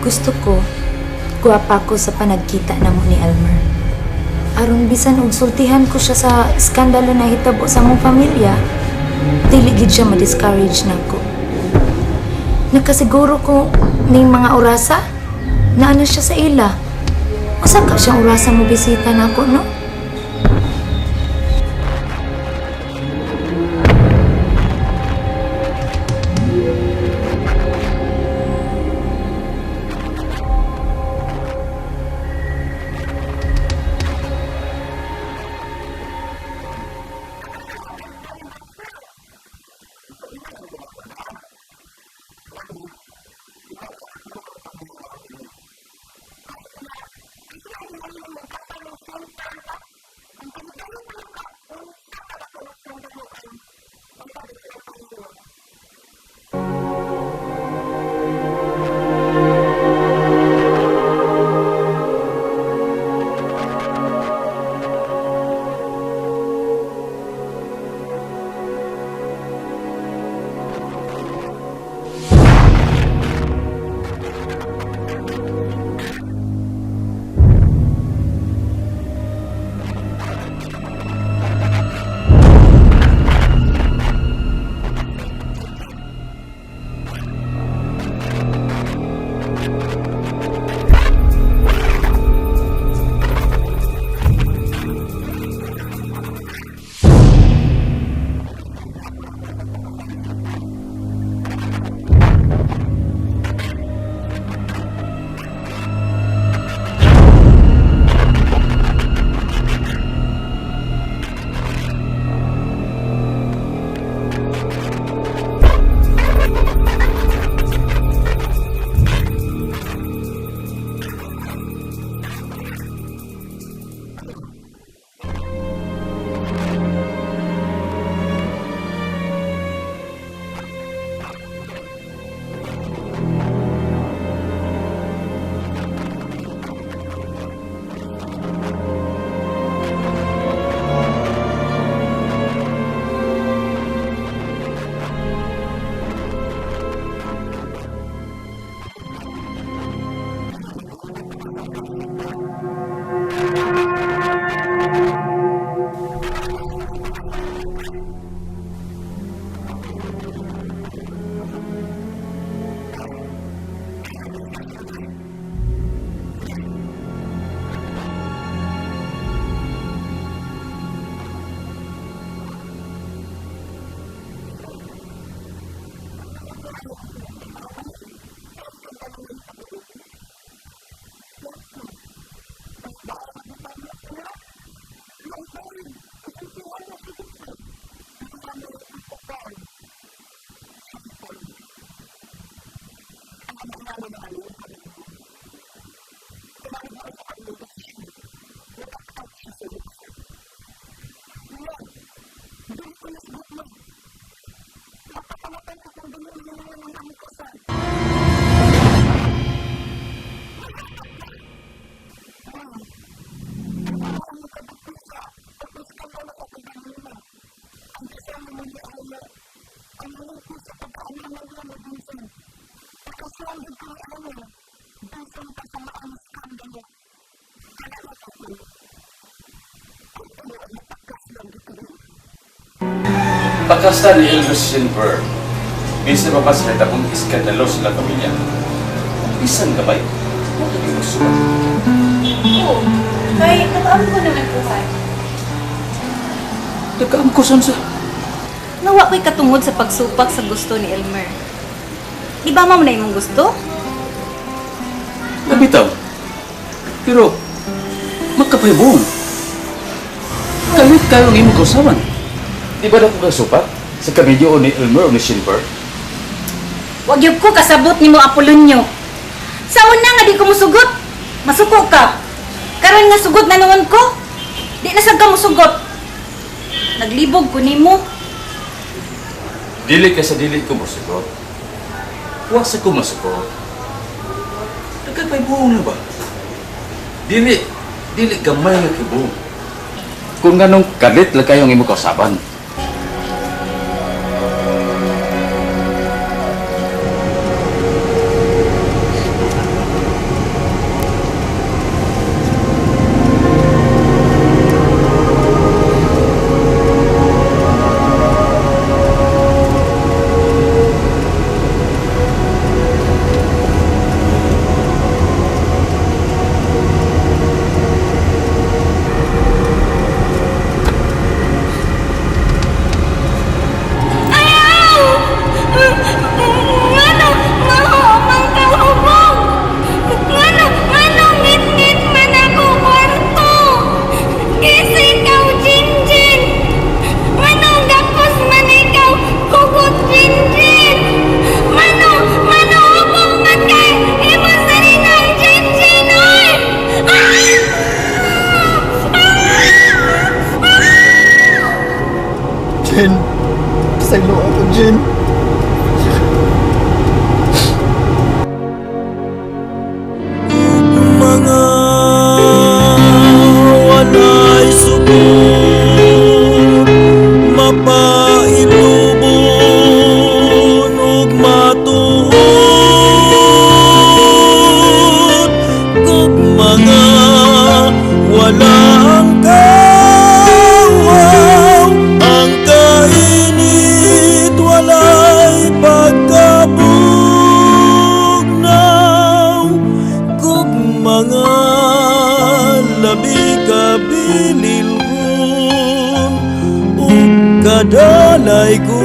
Gusto ko, guwapa ko sa panagkita namo ni Elmer. Aron bisan og sultihan ko siya sa skandalo na hitabo sa mong pamilya, dili gid siya ma-discourage nako. Nakasiguro ko ning mga orasa na ano siya sa ila. Usa ka siyang orasa mo bisita nako, no? Pakasta ni Elder Silver. Bisa pa pa sila tapong iskandalo sila pamilya. Bisan ka ba'y? Huwag kang magsulat. Oo. Kay, nakaam ko naman po kayo. Nagkaamkosan sa... Nawa ko'y katungod sa pagsupak sa gusto ni Elmer. Di ba mo na imong gusto? Nabitaw. Pero, magkapaybong. Kalit kayo ang imong kausawan. Di ba na ko kasupat? Sa kamedyo o ni Elmer o ni Silver? Wag yun ko kasabot ni mo Apolonio. Sa una nga di ko musugot. Masuko ka. Karon nga sugot na naman ko. Di na sad ka musugot. Naglibog ko nimo. Dili ka sa dili ko masugot. Huwag sa ko masugot. Nagkapaybong na ba? Dili gamay nga kibong. Kung ganong kalit lang kayo ang imong kausaban. Jen, pasaylo ako, Jen. Mga walay subot, mapailubon ug matuod, kung mga walang kawaw, ang kainit walay pagkabugnaw, kung mga labi kabililhon ug kadalay ko.